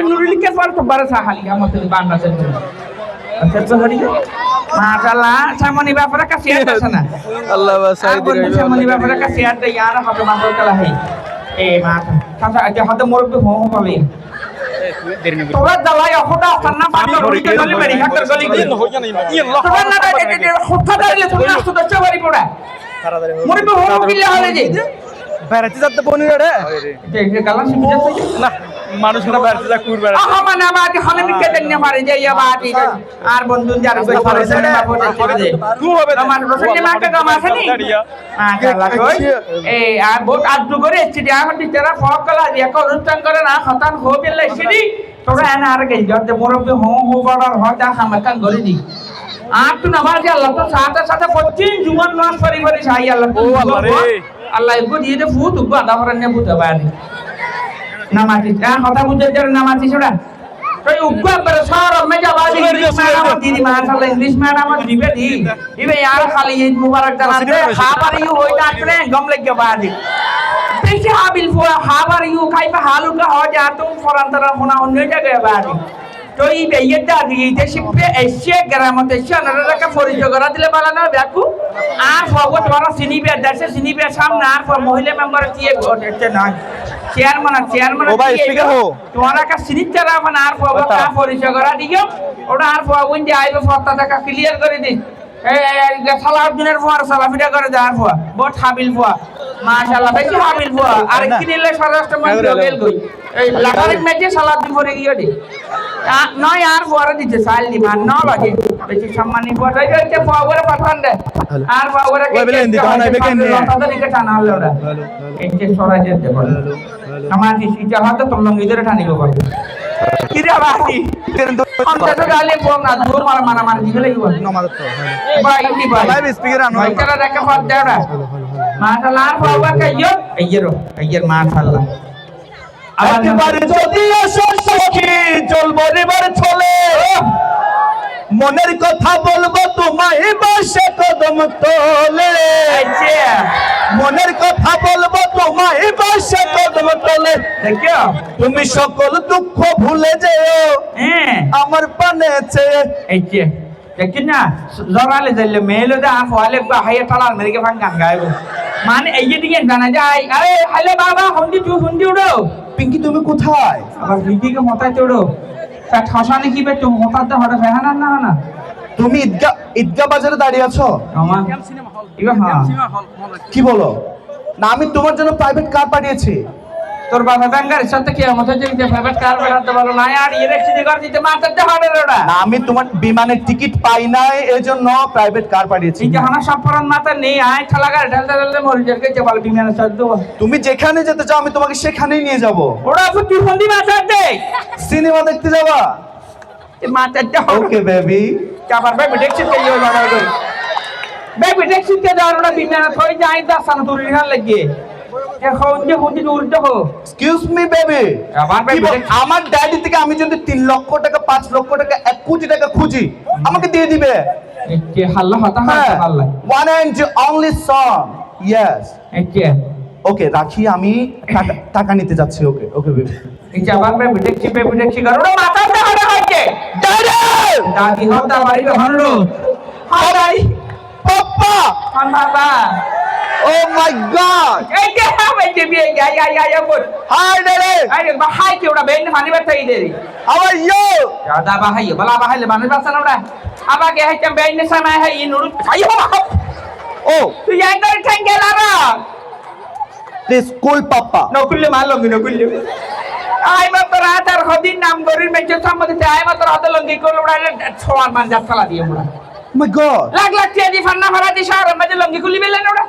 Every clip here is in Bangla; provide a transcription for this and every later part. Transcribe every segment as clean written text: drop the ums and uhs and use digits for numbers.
নুরুলিকে পর তো বারে সাহালি আমাদের বাংলাদেশ আচ্ছা হরি মাশাআল্লাহ সামনি বাপরা কা শেয়ার আছে না আল্লাহ বাসাই দিরে সামনি বাপরা কা শেয়ার দে यार হবে মাশাআল্লাহ হে এ মা সাথে আজ হতে মুরব্বি হো বলে তোরা দালাই অখটা আসানা পানি হরিকে গলি মেরি হাতের গলি গলি তোরা না খোটা দাইলে তোরা আসতো দচ্চা বাড়ি পড়া মুরব্বি হো কিলা হলে যে বেড়াতে যাতে বনি রে যে গালান শিখে যাচ্ছে না মানুষ না বেড়াতে যা কুরবার আহা মানে আমাকে হালে মিকে দেন না মারে যাইয়া বাটি আর বন্ধু যার কই পারে না বাপতে ছেড়ে তুই হবে আমার রসনে মাকে কাম আছে নি মাশাআল্লাহ কই এই আর বহুত আদু করে এসেছি এখন টিচাররা ফক কলা দিয়ে এক অনুষ্ঠান করে না খতান হো বেলে এসেছি তোরা এনা আর গই যতে মুরব্বি হো হো বড়র হতা হামাকান গলি দি আর তুই নামাজ আল্লাহ তো সাথে সাথে পশ্চিম জুমান নামাজ পড়ি পড়ি সাই আল্লাহ ও আল্লাহ রে আল্লাহ এগো দিয়ে দে ফুট উগো আদা হরনে বুঝা বাড়ি নামাজি কথা বুঝতে যারা নামাজি ছোড়া তুই উগ্র করে সারা মেজা বাজি ইংলিশ ম্যাডাম দিদি মাশাআল্লাহ ইংলিশ ম্যাডাম দিবে দি ইবে यार খালি ঈদ মুবারক জানাতে খাবার ইউ হইতা আপনি গম লাগে বাজি দেখি হাবিল ফুয়া খাবার ইউ খাইবা হালুকা হ যা তুমি ফরান্তরা হোনা অন্য জায়গায় বাজি তো এই বেয়েটা দিতে শিপে এসে গ্রামতে শনরকা পরিচয় করা দিলে ভালো না দেখো আর ফগত বড় সিনিবে দেশে সিনিবে সামনে আর মহিলা মেম্বার দিয়ে ঘটছে না চেয়ারম্যান ও ভাই স্পিকার হো তোমারা কা সিনিচারা মানে আর ফগত পরিচয় করা দিও ওটা আর ফগন যে আইবে ফতা টাকা ক্লিয়ার করে দিন এই সালাউদ্দিনের ফোয়ার সালাফিটা করে দেওয়ার ফোয়া বহুত হাবিল ফোয়া মাশাআল্লাহ বেশি হাবিল ফোয়া আর কিনিলে স্বরাষ্ট্র মন্ত্রী গেল কই এই লাগারিক ম্যাচে সালাউদ্দিন পরে গিয়ে দে নয় আর ফোয়ারে দিতে সাল দি মান ন লাগে বেশি সম্মানী ফোয়া হইতে ফোয়ারে পাঠান দে আর ফোয়ারে কে লতাতে দিকে টানা হলো ওরা এই যে সরাই যেতে বল আমার ইচ্ছা হতো তোমরা নিজের টানিব বল কি রে বাকি অন্তত গালে বল না দূর মারা মারা মার দিলে লাগবে নমাজ তো ভাই কি ভাই লাইভ স্পিকার আনো ভাই তারা দেখা পাত দেওরা মাশাআল্লাহ বাবা কাইয়ো আইয়ের মাশাআল্লাহ একেবারে যদি আসো সখী জলবরিবার চলে মনের কথা বলবো তোমায় বসে কদম তোলে মনের কথা বলবো তোমায় বসে কদম তোলে দেখো তুমি সকল দুঃখ ভুলে যেও হ্যাঁ আমার পানে চেয়ে এই যে দেখি না জরালে যাইলে মেলো দা ফলে হাইয়া টালার মেরে ভাঙ গান গাইবো মানে এই যে দিকে জানা যায় আরে হাইলে বাবা হুন্ডি উড়ো পিঙ্কি তুমি কোথায় আবার দিদিকে মাথায় চড়ো ঠসানে কি বে তুমি মাথাতে হঠাৎ ফেহানা না তুমি ঈদগাহ বাজারে দাঁড়িয়ে আছো আমা ইবা হ্যাঁ কি বলো না আমি তোমার জন্য প্রাইভেট কার পাঠিয়েছি তোর বাবা ব্যাংকারের সাথে কি আমাকে যে প্রাইভেট কার বানাতে পারো না আর ইলেকট্রিসিটি কার দিতে মাথাতে হবে ওটা না আমি তোমার বিমানের টিকিট পাই নাই এজন্য প্রাইভেট কার পাঠিয়েছি এই যে হানা সব পরান মাথা নেই আয় ঠালা গাড়ি ঢালতে মরে যাবে কে বল বিমানের সাথে দেবো তুমি যেখানে যেতে চাও আমি তোমাকে সেখানেই নিয়ে যাব ওরা আপু তুই ফন্দি মাথাতে সিনেমা দেখতে যাবা মাথাতে ওকে বেবি কাবার ভাই দেখছি কে ইয়ে লড়াই করে বেবি দেখছি কে দাঁড়ানো বিমানে থই যাই দা সান তুরি না লাগে হুন্দি উল্টো হো এক্সকিউজ মি বেবি আমার ড্যাডি থেকে আমি যদি 3 লক্ষ টাকা 5 লক্ষ টাকা 1 কোটি টাকা খুঁজি আমাকে দিয়ে দিবে কে হাল্লা হতা হাল্লা one and only son yes একে ওকে রাখি আমি টাকা নিতে যাচ্ছি ওকে ওকে বেবি এই যে আবার বেবি দেখছি করো মাথাতে হাড়ে হচ্ছে দাদি হতা বাড়ি হনলো হাই পাপা হান বাবা oh my god এই যে এই যে বিয়ে আই বল hi daddy আরে বা হাই কি ওটা বেন ফানি বাতাই দে how are you দাদা বাহাই বলা বাহাই le মানুষ বাসনা ওটা আবাকে হাইতে বেন সময় হাই নুরু আইও oh তুই একবার ঠ্যাঙ্গে লাগা this cool papa no kulle malongi no kulle ai মাত্র আতার হদিন নাম গরির মেচে সম্বন্ধে আই মাত্র হাতে লঙ্গি কোল উড়ালে ছোয়ার মান যাত্রা দিয়ে মুড়া oh my god লাখ টিয়াজি ফান্না ভরা দি শহর মধ্যে লঙ্গি খুলি বেলেন ওরা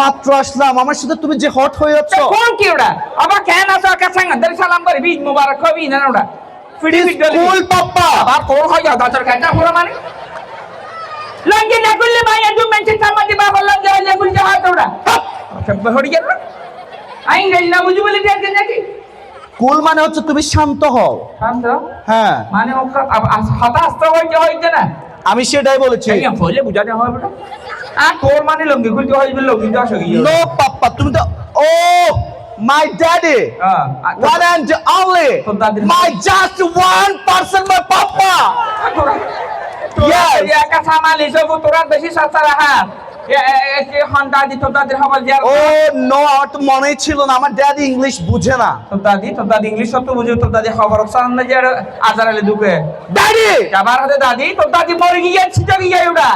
মাত্র আসলাম আমার সাথে তুমি যে হট হয়ে যাচ্ছ কোন কি ওরা আবার কেন আসো কাছে দর সালাম করে বীজ মুবারক হবি না ওরা ফিডি ফিডলি cool papa আবার কোন হয় যা দাঁতর কাটা পুরো মানে লঙ্গি না খুললে ভাই একদম মেচে সম্বন্ধে বাবা লঙ্গি হলে খুলতে হাত ওরা সব হড়ি গেল আই গেল না বুঝি বলে দেখে নাকি কুল মানে হচ্ছে তুমি শান্ত হও শান্ত হ্যাঁ মানে ওকে হাতা আস্তে হইছে না আমি সেটাই বলেছি এই বলে বুঝাতে হবে বেটা তোর মানে লঙ্গি খুলতে হইবে লঙ্গি দাও সগি নো পাপ্পা তুমি তো ও My daddy. One and only. তোর দাদির My just 1% my papa. Yes. একা সামালি সব তোরা বেশি সাচ্চা রাখা হন দাদি তোর দাদির খবর দিয়া Oh no, আমার তো মনেই ছিল না আমার ড্যাডি ইংলিশ বুঝে না। তোর দাদি ইংলিশ সব তো বুঝে তোর দাদি খবর সামনে যে আজার আলে দুকে ড্যাডি যাবার হাতে দাদি তোর দাদি মরে গিয়ে ছিটা গিয়ে ওটা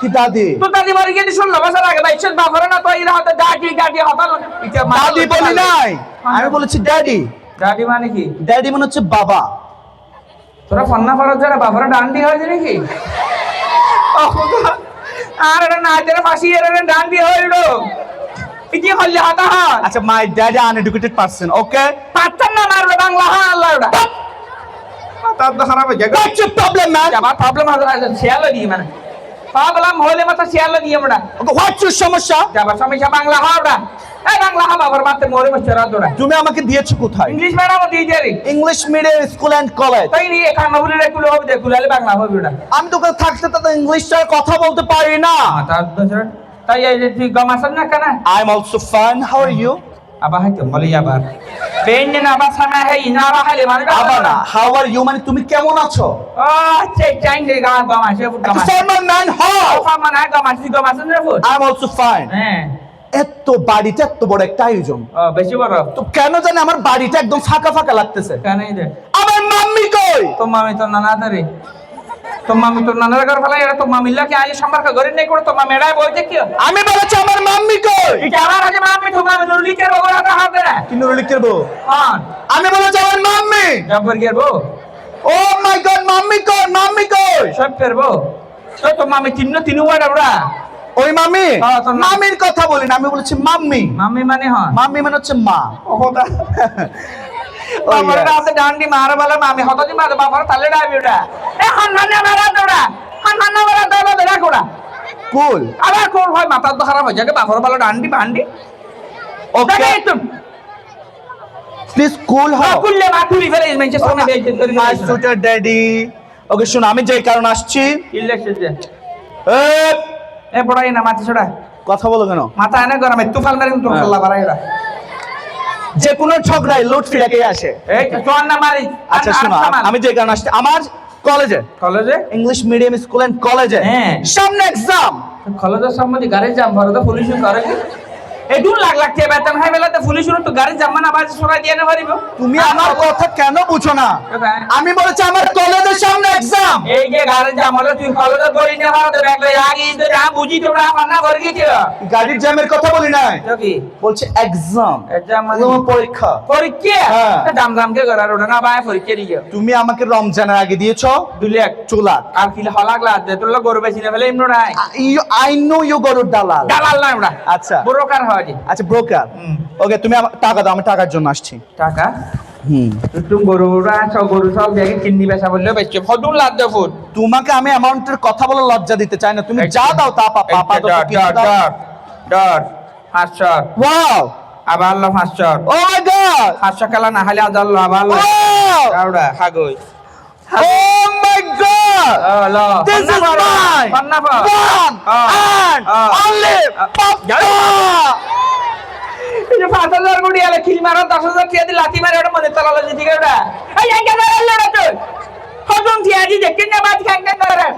কি দাদি? তোর দাদি মরে গিয়ে 16 বছর আগে ভাই সব বাফরে না তো এর হাতে দাদি হতাল দাদি বলি নাই, আমি বলেছি ড্যাডি। দাদি মানে কি? ড্যাডি মানে হচ্ছে বাবা। তোরা ফন্না ফরজ যারা বাফরে ডান্ডি হয়েছে নাকি? আর এটা না যারা ফাঁসি এর ডান্ডি হইলো ইতি হল্লে হতা হয়। আচ্ছা মাই ড্যাডি আনএডুকেটেড পারসন, ওকে? পাচ্ছেন না মারবে বাংলা হ্যাঁ আল্লাহ ওটা তার তো খারাপ হয়ে যায়। What's your problem, man? আমার প্রবলেম আছে শেয়ালো দিয়ে মানে প্রবলেম হলে মাথা শেয়ালো দিয়ে আমরা Okay, what's your সমস্যা? যাবার সমস্যা বাংলা হ্যাঁ ওটা এই বাংলা হ্যাঁ বাবার মাতে মরে মচ্ছরা তোরা তুমি আমাকে দিয়েছো কোথায়? ইংলিশ ম্যাডাম দিয়ে যারি English medium school and college. তাই নিয়ে এখানে বলে রেকুলে হবে দেখুলে বাংলা হবে ওটা আমি তো ওখানে থাকতে তো ইংলিশ ছাড়া কথা বলতে পারি না। তাই এই যে তুই গমাসন না কেন? I'm also fine. How are you? আবার হাইতে বলি আবার বেন না আবার সামনে হে ইনারা হালে মানে আবার না, how are you মানে তুমি কেমন আছো? ও আচ্ছা চাইন দে গমাসে গমাসে Formal man, how? মানে গমাসন রে ফুট I'm also fine. হ্যাঁ এত বাড়িটা এত বড় একটা আয়োজন, বেশি বড় তো কেন জানি আমার বাড়িটা একদম ফাঁকা ফাঁকা লাগতেছে। কেন এই যে আমার মাম্মি কই? তো মামি তো নানা ধরে তো মামি তো নানার ঘর ফেলা এরা তো মামিল্লা কি আজ সম্পর্ক গরি নাই করে তো মামি এড়াই বলছে কি আমি বলেছি আমার মাম্মি কই? এটা আমার আজ মামি তো মামি নুরলি কে বগরা তা হাতে না কি নুরলি করবো? হ্যাঁ আমি বলেছি আমার mummy. Jabbar গেরবো O my god, mummy কই? মাম্মি কই? সব করবো তো মামি তিন ওয়ার্ড ওরা ওই মাম্মি? হ্যাঁ, তোর নাম- মামির কথা বলি না, আমি বলেছি মাম্মি। মামি মানে হ্যাঁ মাম্মি মানে হচ্ছে মা। ওটা বাবার রাতে ডান্ডি মারা বলে মামি হতো দি মারা বাবার তালে ডাবি ওটা এ হান্নানা মারা দৌড়া হান্নানা মারা দৌড়া দৌড়া কোড়া কুল। আবার কোন হয় মাথা তো খারাপ হয়ে যাবে বাবার বলে ডান্ডি বান্ডি ওকে, ওকে তুমি প্লিজ কুল হও। কুললে মাথুরি ফেলে মেনচে সামনে বেইতে করে মাই সুটার ড্যাডি। ওকে শুনো, আমি যে কারণে আসছি। ইলেকশন যে এ, এ বড়াই না মাথা ছড়া কথা বলো কেন? মাথা এনে গরমে তুফাল মারি তো আল্লাহ বাড়াইরা যে কোনো ঝগড়ায় লুট ফিরাকে আসে। এই তোর না মারি আচ্ছা শুনো, আমি যে কারণে আসছি, আমার কলেজে কলেজে ইংলিশ মিডিয়াম স্কুল এন্ড কলেজে হ্যাঁ। সামনে এক্সাম। কলেজের সম্বন্ধে গাড়ি জাম ভরে তো পুলিশ করে কি এই 2 লাখ লাখ টাকা বেতন হয় বেলাতে পুলিশ তো গাড়ি জাম না বাজে সরাই দিয়ে না পারিব তুমি আমার কথা কেন বুঝো না? আমি বলেছি আমার কলেজের সামনে এক্সাম। এই যে গাড়ি জাম হলো তুই কলেজে বলি না ভারতে ব্যাগলে আগে তো যা বুঝি তোরা মানা করে গিয়েছিল গাড়ির জ্যামের কথা বলি নাই, তো কি বলছি এক্সাম। এক্সাম মানে তোমার পরীক্ষা। পরীক্ষা হ্যাঁ। দাম দাম কে করার ওটা না ভাই পরীক্ষা দিয়ে তুমি আমাকে রমজানের আগে দিয়েছো 2 লাখ চুলা। আর কি হলা গ্লাস দে তোর গরু বেশি না ফেলে এমন নাই আই নো ইউ গরুর দালাল। দালাল না ওটা আচ্ছা। ব্রোকার হয় যে আচ্ছা ব্রোকার। ওকে তুমি আমার টাকা দাও, আমি টাকার জন্য আসছি। টাকা তুই গরুরা সব গরু সব জায়গায় কিডনি বেচা বললে বেচছে ফদুল লাদ দে ফুট তোমাকে আমি অ্যামাউন্টের কথা বলে লজ্জা দিতে চাই না, তুমি যা দাও তা পাপা তো ডর 500 ওয়াও, আবার আল্লাহ 500 ও মাই গড, 500 কালা না হলে আজ আল্লাহ আবার আল্লাহ ওয়াও, দাউড়া হাগই ও মাই গড, আল্লাহ দিস ইজ মাই পান্নাফা ওয়ান এন্ড অনলি পাপা। এই যে 5000 কোটি আলে খিল মারা 10000 টিয়া দি লাথি মারে ওটা মনে তলালে জিতে গেটা এই আঙ্কে মারলে না তো হজম টিয়া দি দেখেন না বাদ খান না করে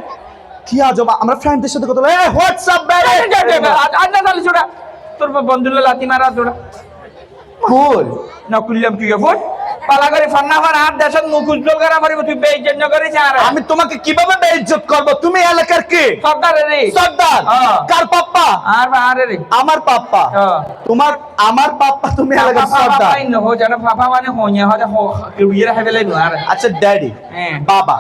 কি আজব, আমরা ফ্রেন্ডদের সাথে কথা বলি। এই হোয়াটসঅ্যাপ বেবি, আজ না তাহলে ছোড়া তোর বন্ধুলে লাথি মারা তোরা কুল। না কুললাম তুই ফুট পালা করে ফান্না ফান আর দেশত মুখ উজ্জ্বল করা পারিব তুই বেইজ্জত করিস আর আমি তোমাকে কিভাবে বেইজ্জত করব? তুমি এলাকার কে? সরকার রে সর্দার। হ্যাঁ। কার পাপ্পা? আর আরে রে আমার পাপ্পা। হ্যাঁ। তোমার আমার পাপ্পা, তুমি এলাকার ফাফা সর্দার। পাই ন হো জানা ফাফা মানে হইয়া হতে ইউরিয়া হেবেলে ন আর আচ্ছা ড্যাডি, হ্যাঁ বাবা,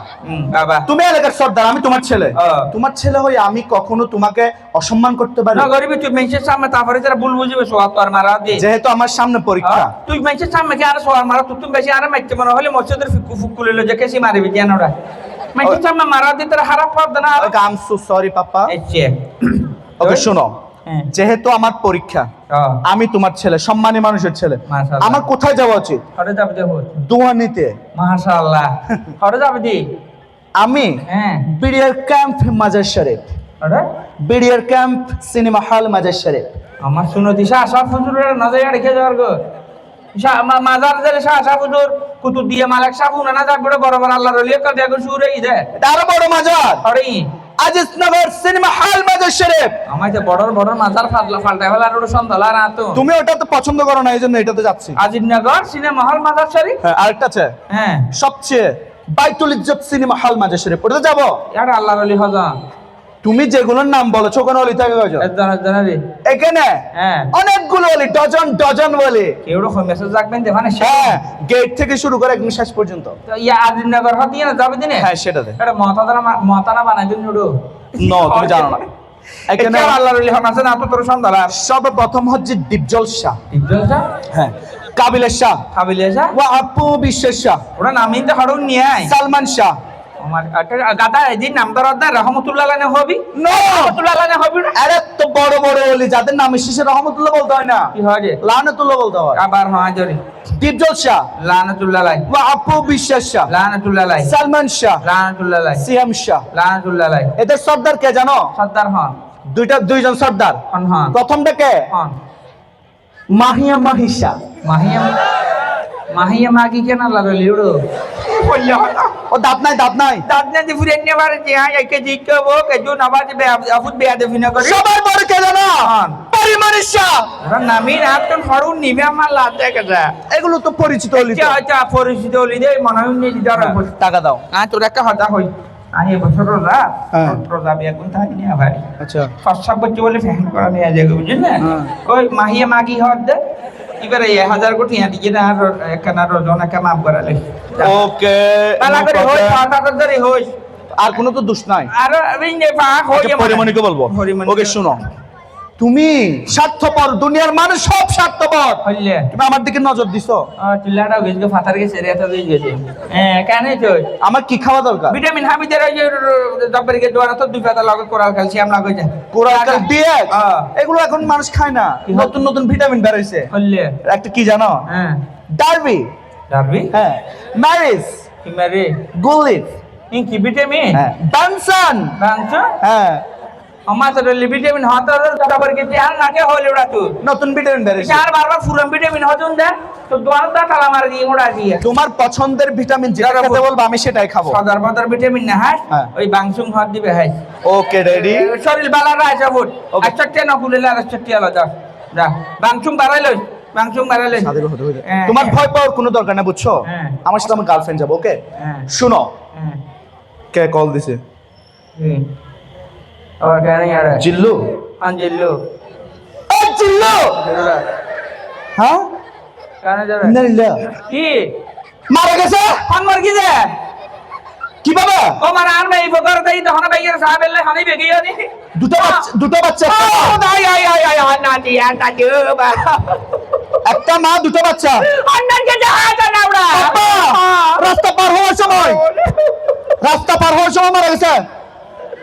বাবা তুমি এলাকার সর্দার, আমি তোমার ছেলে। হ্যাঁ। তোমার ছেলে হয়ে আমি কখনো তোমাকে অসম্মান করতে পারি? না গরিবি তুই মেনসের সামনে তারপরে যারা ভুল বুঝবে সোয়াত আর মারা দে যেহেতু আমার সামনে পরীক্ষা। তুই মেনসের সামনে কি আর সোয়ার মারা তুই বেশি আর মাইতে মনে হলে মসজিদের ফিকু ফুকুলে লো যে কেসি মারবি কেন ওরা মেনসের সামনে মারা দে তোর খারাপ পারদ না okay I am so sorry papa. এচ্ছে ওকে শোনো, হ্যাঁ। যেহেতু আমার পরীক্ষা, আমি তোমার ছেলে, সম্মানী মানুষের ছেলে, মাশাআল্লাহ। আমার কোথায় যাওয়া উচিত? হরে যাবে দেখো দোয়া নিতে। মাশাআল্লাহ হরে যাবে দি আমি হ্যাঁ বিডিআর ক্যাম্প মাজার শরীফ, আরে বিডিআর ক্যাম্প সিনেমা হল মাজার শরীফ। আমার শুনো দিশা সব হুজুরের নজরে রেখে যাওয়ার গো মাজার জেলে শাহ সাহুদুর কুতুব দিয়ে মালিক সাহু না যাক বড় বড় বড় আল্লাহর ওলি কা দেখো শুরু হই যায় আরো বড় মাজার আরে আজিজনগর সিনেমা হল মাজার শরীফ। আমার যে বড় বড় মাজার ফালটা ফেলার ওটা সন্ধ্যালা না তো তুমি ওটা তো পছন্দ করো না, এই জন্য এটাতে যাচ্ছি। আজিজনগর সিনেমা হল মাজার শরীফ, হ্যাঁ আরেকটা আছে হ্যাঁ সবচেয়ে বাইতুল ইজ্জত সিনেমা হল মাজার শরীফ, ওটাতে যাবো। এটা আল্লাহর ওলি হজা তুমি যেগুলোর নাম বলেছো ওখানে অলি থাকে কয়জন? এখানে হ্যাঁ অনেকগুলো অলি, ডজন ডজন অলি। কেউ রকম মেসেজ রাখবেন দেখানে হ্যাঁ গেট থেকে শুরু করে একদম শেষ পর্যন্ত। ইয়া আজিজনগর হতি না যাবে দিনে, হ্যাঁ সেটাতে এটা মতানা বানাই দিন নুডো নো তুমি জানো না। এখানে আল্লাহর ওলি হন আছে না তো তোর সন্ধ্যালা। সর্বপ্রথম হচ্ছে ডিপজল শাহ, ডিপজলসা হ্যাঁ কাবিলের শাহ, কাবিলেসা ওয়া আপু বিশ্বের শাহ, ওরা নামিন তো হাড়ুন নিয়ে আয় সালমান শাহ। আমার গাদা এদিন নাম দরদা রহমতুল্লাহ আলাইহি হবি নো রহমতুল্লাহ আলাইহি হবি না আরে তো বড় বড় অলি যাদের নামের শেষে রহমতুল্লাহ বলতে হয় না, কি হয় রে লানাতুল্লাহ বলতে হয়। আবার হয় জরি ডিপজল শাহ, লানাতুল্লাহ আলাইহি ওয়া আপু বিশ্বের শাহ, লানাতুল্লাহ আলাইহি সালমান শাহ, লানাতুল্লাহ আলাইহি সিয়াম শাহ। লানাতুল্লাহ আলাইহি এদের সর্দার কে জানো? সর্দার হন দুইজন সর্দার। হন হন প্রথমটা কে? হন মাহিয়া মাহিশা। মাহিয়া মাগি কেন আল্লাহর ওলি ওড়ো ও দাঁত নাই দাদ না দি ফুরেন নে বারে যে হ্যাঁ একে জিকবো কে জো নাবাজ বে আফুদ বে আদে ফিনা করে সবার বড় কে জানো? পরিমনিশা। ওরা নামিন আপন হড়ুন নিবে আমার লাতে কেদা এগুলো তো পরিচিত অলি। আচ্ছা পরিচিত ওলি দে মনে হয় নি দিদার টাকা দাও। তোর একটা হদা হই আমি বছর রোজা হ্যাঁ। রোজা বিয়া কোন থাকি না ভাই আচ্ছা সব বচ্চে বলে ফ্যান করা নিয়ে যাবে বুঝলেন না হ্যাঁ। ওই মাহিয়া মাগি হদ দে এবারে 1000 কোটি আদি কি না একখানা রোজন একটা মাপ করালে ওকে পালা করে হই পাটা ধরে হই আর কোনো তো দোষ নাই। আর রিনে পা হই পরিমনিকে বলবো। হরিমণি। ওকে শুনো, তুমি স্বার্থপর, দুনিয়ার মানুষ সব স্বার্থপর। হইলে তুমি আমার দিকে নজর দিছো। চিল্লাটা গেছে ফাতার গেছে রে এত গেছে হ্যাঁ কেন তো আমার কি খাওয়া দরকার? ভিটামিন হাবিদের ওই যে দব্বরি কে দোয়ানা তো দুই পাতা লাগে কোরাল ক্যালসিয়াম লাগে যায় কোরাল দিয়ে এগুলো এখন মানুষ খায় না, নতুন নতুন ভিটামিন বের হইছে। হইলে একটা কি জানো? হ্যাঁ ডারবি, ডারবি হ্যাঁ ম্যারিস, কি মারে গুলিফ, কি ভিটামিন হ্যাঁ বানসান, বাংচো হ্যাঁ আমার তো ভিটামিন হাতার দব্বরি কে ধ্যান নাকে হইলে ওরা তো নতুন ভিটামিন বের হইছে। চার বারবার ফুরাম ভিটামিন হজুন দে তো দোয়ানা তালা মার দিয়ে মোড়া দিয়ে তোমার পছন্দের ভিটামিন যেটা খেতে বলবো আমি সেটাই খাবো। সদর বদর ভিটামিন না হ্যাঁ হ্যাঁ। ওই বাংসুং হাত দিবে হ্যাঁ ওকে রেডি। শরীর বালার আছে ফুট Okay. আচ্ছা তে না খুলে আর আচ্ছা তে আলো যা যা বাংসুং বাড়াইলো তোমার ভয় পাওয়ার কোনো দরকার না, বুঝছো? হ্যাঁ। আমার সাথে আমার গার্লফ্রেন্ড যাবো। ওকে হ্যাঁ। শুনো, কে কল দিছে? और कह रहे यार জিল্লু। हां जिल्लू ও জিল্লু, হ্যাঁ कहने जा रहा নাইলা की মারা গেছে। कौन मर गई है কিভাবে? ओ मारा आन में बकर दई तो हना भाई साहब ले हनी बेगी हो नी দুটো বাচ্চা, ओ दाई आई आई आई ना दी ना जो बा একটা মা দুটো বাচ্চা। अंदर के जहां का नावड़ा আব্বা, রাস্তা পার হওয়ার সময় মারা গেছে।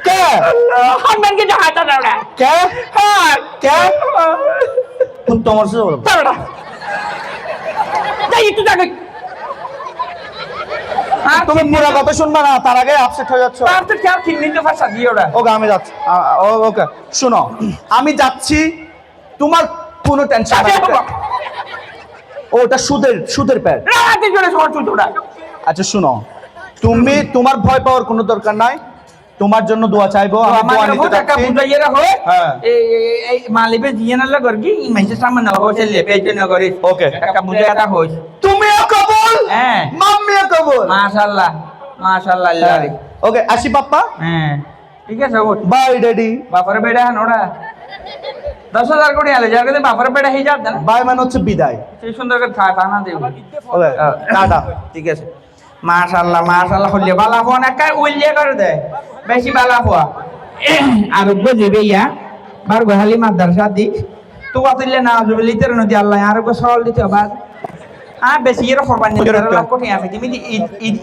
কে? अंदर के जहां का नावड़ा কে? हां কে? তোমার সাথে বলো। नावड़ा जाई तू जाके তুমি পুরো কথা শুনবা না, তার আগে আপসেট হয়ে যাচ্ছ। आप तो क्या ठीक नहीं तो फंसा दियो ओड़ा ওকে আমি যাচ্ছি। ওকে শুনো, আমি যাচ্ছি, তোমার কোনো টেনশন নাই। ওটা সুদের প্যাড। রাতে জোরে শর্ট চুটোড়া আচ্ছা শুনো, তুমি তোমার ভয় পাওয়ার কোনো দরকার নাই, তোমার জন্য দোয়া চাইবো। আমি দোয়া নিতে একটা যাচ্ছি। বুঝা ইয়েরা হয় হ্যাঁ। এই মালিবে জিয়ে না লাগর কি মাইসে সামনে না হইছে লেপে যে না করে ওকে। একটা বুঝা এটা হই তুমিও কবুল, হ্যাঁ মাম্মিও কবুল। মাশাআল্লাহ মাশাআল্লাহ আল্লাহ রে ওকে আসি পাপ্পা। হ্যাঁ ঠিক আছে ওঠ বাই ড্যাডি। বাপরে বেটা হন ওড়া 10,000 কোটি আলে যার কাছে বাপরে বেটা হই যাত না বাই মানে হচ্ছে বিদায়। সেই সুন্দর করে থানা দেব ওকে টাটা। ঠিক আছে মাশাআল্লাহ মাশাআল্লাহ হলে বালা ফোন একা উল্লে করে দেয় বেশি বালা ফোয়া আর বুঝবে ইয়া বার গোহালি মাদ্রাসা দি তো আতিলে না জুবলি তের নদী আল্লাহ আর গো সওয়াল দিতে বাদ বেশি এর ফরবান নি লাভ কোটি আছে তুমি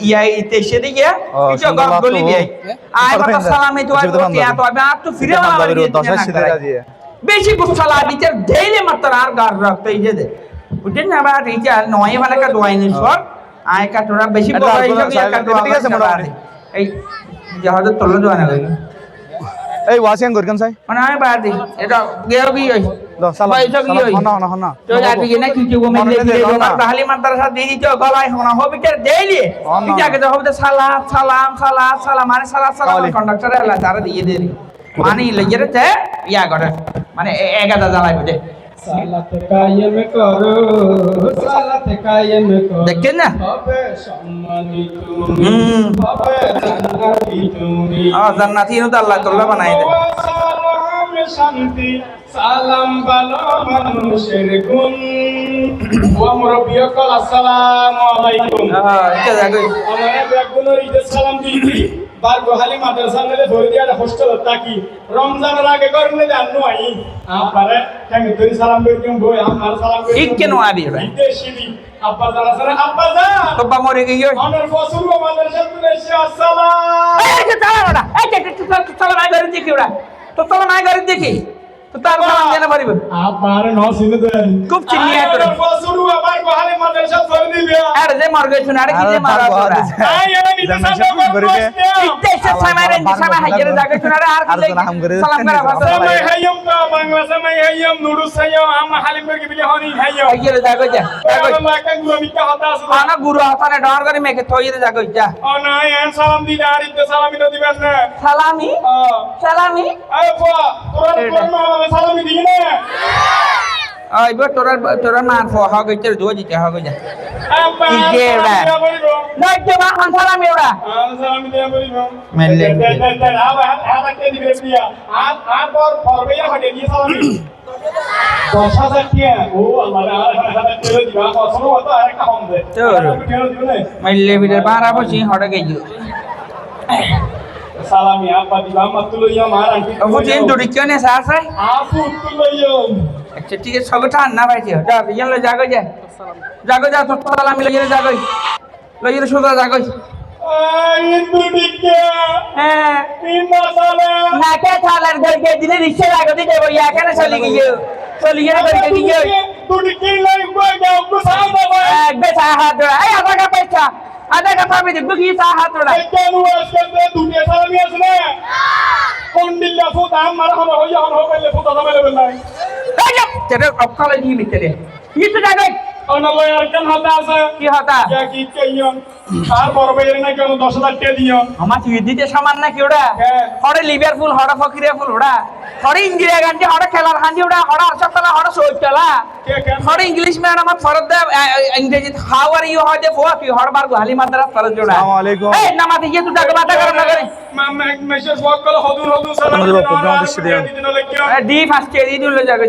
ইয়া ইতে সেদি গিয়া কিছু গপ গলি বিয়ে আয় কথা সালামে তো আর কে তো আবে আর তো ফিরে বেশি গুছালা দিতে দেইলে মাত্র আর গার রাখতে ইয়ে দে বুঝছেন না বা রিচা নয় মানে কা দোয়াইনি সর আয় কা তোরা বেশি বড় হিসাবে কা দোয়া ঠিক আছে মোটামুটি এই জাহাজের তলে দোয়া না কই এই ওয়াসিং করকেন চাই মানে আমি বাদি এটা গেও কি হই সালাম পয়সা কি হই না না না তো যাবি কি না কি কি মেলে দিয়ে তাহলে মাদ্রাসা দিয়ে দিতে গলায় হনা হবে কি ডেইলি কি জায়গা তো হবে সালাত সালাম সালাত সালাম মানে সালাত সালাম কন্ডাক্টর এলা তারা দিয়ে দে মানে লইরে তে ইয়া করে মানে এগাদা জ্বালাই দে সালাত কায়েম করো সালাত কায়েম করো দেখেন না হবে সম্মানী তুমি হবে জান্নাতি তুমি জান্নাতি তো আল্লাহ তাআলা বানাই দে সালাম শান্তি সালাম ভালো মানুষের গুণ ও মুরব্বী কল আসসালামু আলাইকুম এটা জাগো আমার বেগুনের ঈদের সালাম দিদি বার গোহালি মাদ্রাসা নেলে ধরে দিয়া হোস্টেল থাকি রমজানের আগে করলে জানো আই আপনারে কেন তুই সালাম করে দিম বই আমার সালাম করে ঠিক কেন আবি ভাই দেশি আব্বা জানা সারা আব্বা যা তোবা মরে গিয়ে আমার ফসল মাদ্রাসা তুলে আসসালাম এই যে চালা না এই যে চালা না করে দেখি ওরা তো চালা না করে দেখি তো তার সালাম দেনা পারিব আব্বার ন সিনে দেন খুব চিনিয়া করে আমার ফসল আবার গোহালি মাদ্রাসা ধরে দিবে আরে যে মর গেছ না আরে কি যে মারা তোরা আই আমি নিতে সালাম করে ইত্তেশে সামারেন যে সামা হাইরে জায়গা শুনা আর কি সালাম করা ভাষা samay hayam ka bangla samay hayam nurus hayam amma halim berge bile honi hayam হাইরে জায়গা যা Allah kan guru mikka hata asla আনা গুরু হাতানে ডর করে মেকে থইরে জায়গা যা ana yan salam di dari te salam ino diben na সালামি সালামি ayo po toran salam di ne I ব তোরা মার ফো হ গইতে দুয়া দিতে হ গইয়া apa Igera. না যে মা খান সালামি ওরা salam di bari bo Melle. aba hata ke dibe dia আর পর পরবে হটে দিয়ে সালাম 10,000 টিয়া ও আল্লাহ হাতে তেল দিবা কসম হতো আরেকটা কম দে তোর। তেল দিও না মাইলে বিলে বারা বসি হড়ে গইছো salami apa di mama tuh ya marang ও জিন দড়ি কেনে সাসে aku tuh ya আচ্ছা ঠিক আছে সব ঠান্ডা পাইছে যা ইয়ালে জাগো যা জাগো যা তো সালামি লইরে জাগো লইরে সুদা জাগো itu dikya হ্যাঁ ini salam না কে থালার ঘর কে দিলে রিকশা লাগো দিতে বইয়া কেন চলি গিয়ে চলি গিয়ে ঘর কে গিয়ে tuh dikya lagi gua aku sama boy এক বেসা হাত ধরা এই আধা কা পাবে দেখো কি সা হাত ধরা kamu asyik dunia salam ya sana kondilnya futa amar hono hoya hono hoya futa sama level lain এই যে তেরে অকালে দিয়ে মিটলে কি তো জাগো ana lawyer kan hata asa কি হতা ya gitu ya আর বড় ভাইয়ের নাকি 10,000 টাকা দিও আমার দিতে সামান না কি ওটা হ্যাঁ। হড়ে লিভারপুল হড়ে ফকিরিয়া ফুল ওটা হড়ে ইন্দিরা গান্ধী হড়ে খেলার গান্ধী ওটা হড়ে আরশাতলা হড়ে সৈতলা কে কে হড়ে ইংলিশ ম্যাডাম আমার ফরদ দে ইংরেজি হাউ আর ইউ হয় দে ফোয়া কি হড় বার গোহালি মাদ্রাস ফরদ জোড়া আসসালামু আলাইকুম। এই নামাতে গিয়ে তুই টাকা বাতা করো না করে মামা মেসেজ ওয়াক কল হদুন সালাম আমাদের প্রোগ্রাম দিচ্ছে দেন। ডি ফার্স্ট এরি দিল জায়গা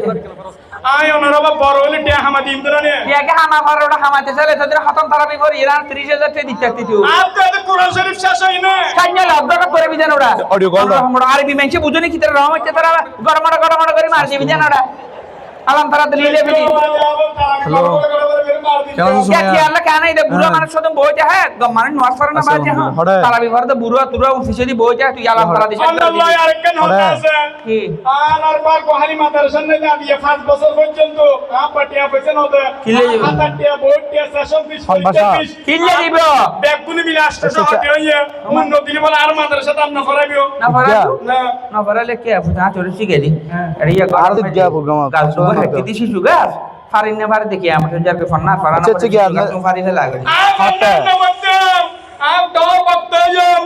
আয় ওনারা বড় হলে টিয়া হামা দিম তোরা নে কি আগে হামা ফর ওটা হামাতে চলে তোদের খতম তারাবি করে ইরান 30,000 টাকা দিতে তুই আর তো এত কোরআন শরীফ শেষ হয় না কান্যা লব্ধটা করে বিধান ওটা Audio call দাও। আমরা আরবি মেনছে বুঝনি কি তারা রহমত তারা গরমড় করে মারছে বিধান ওটা আলাম তারা দিলে বিধি কেমন আছো क्या সুমাইয়া? किया अल्लाह क्या नहीं दे बुरा माने सदम बहुत है गमाने नवाज फरना अच्छा, बात है हड़े। ताला भी फरद बुरा तुरा फिसदी बहुत है तू याला ताला दिशा আল্লাহ আরেকখান হতে আছে की আর বার গোহালি মাদ্রাসা নে না দিয়ে 5 বছর পর্যন্ত পাটিয়া পয়সা নতে কিলে দিব? হাতাটিয়া বোর্ডটিয়া সেশন ফিস হন বাসা। किल्ले দিব ব্যাগগুনি মিলে 800 টাকা দিয়ে অন্য দিলে বলে আর মাদ্রাসা দাম না করাইবো ना फरा क्या? না ना फरा ले क्या फुटा चोरी सी गेली अरे ये আর তো क्या program है? गाल सुबह है किती सी सुगर फारिन ने फार देखिए हम हजार पे फन्ना फराना अच्छा, अच्छा, क्या है? तुम फारी से लागे আর आप दो वक्त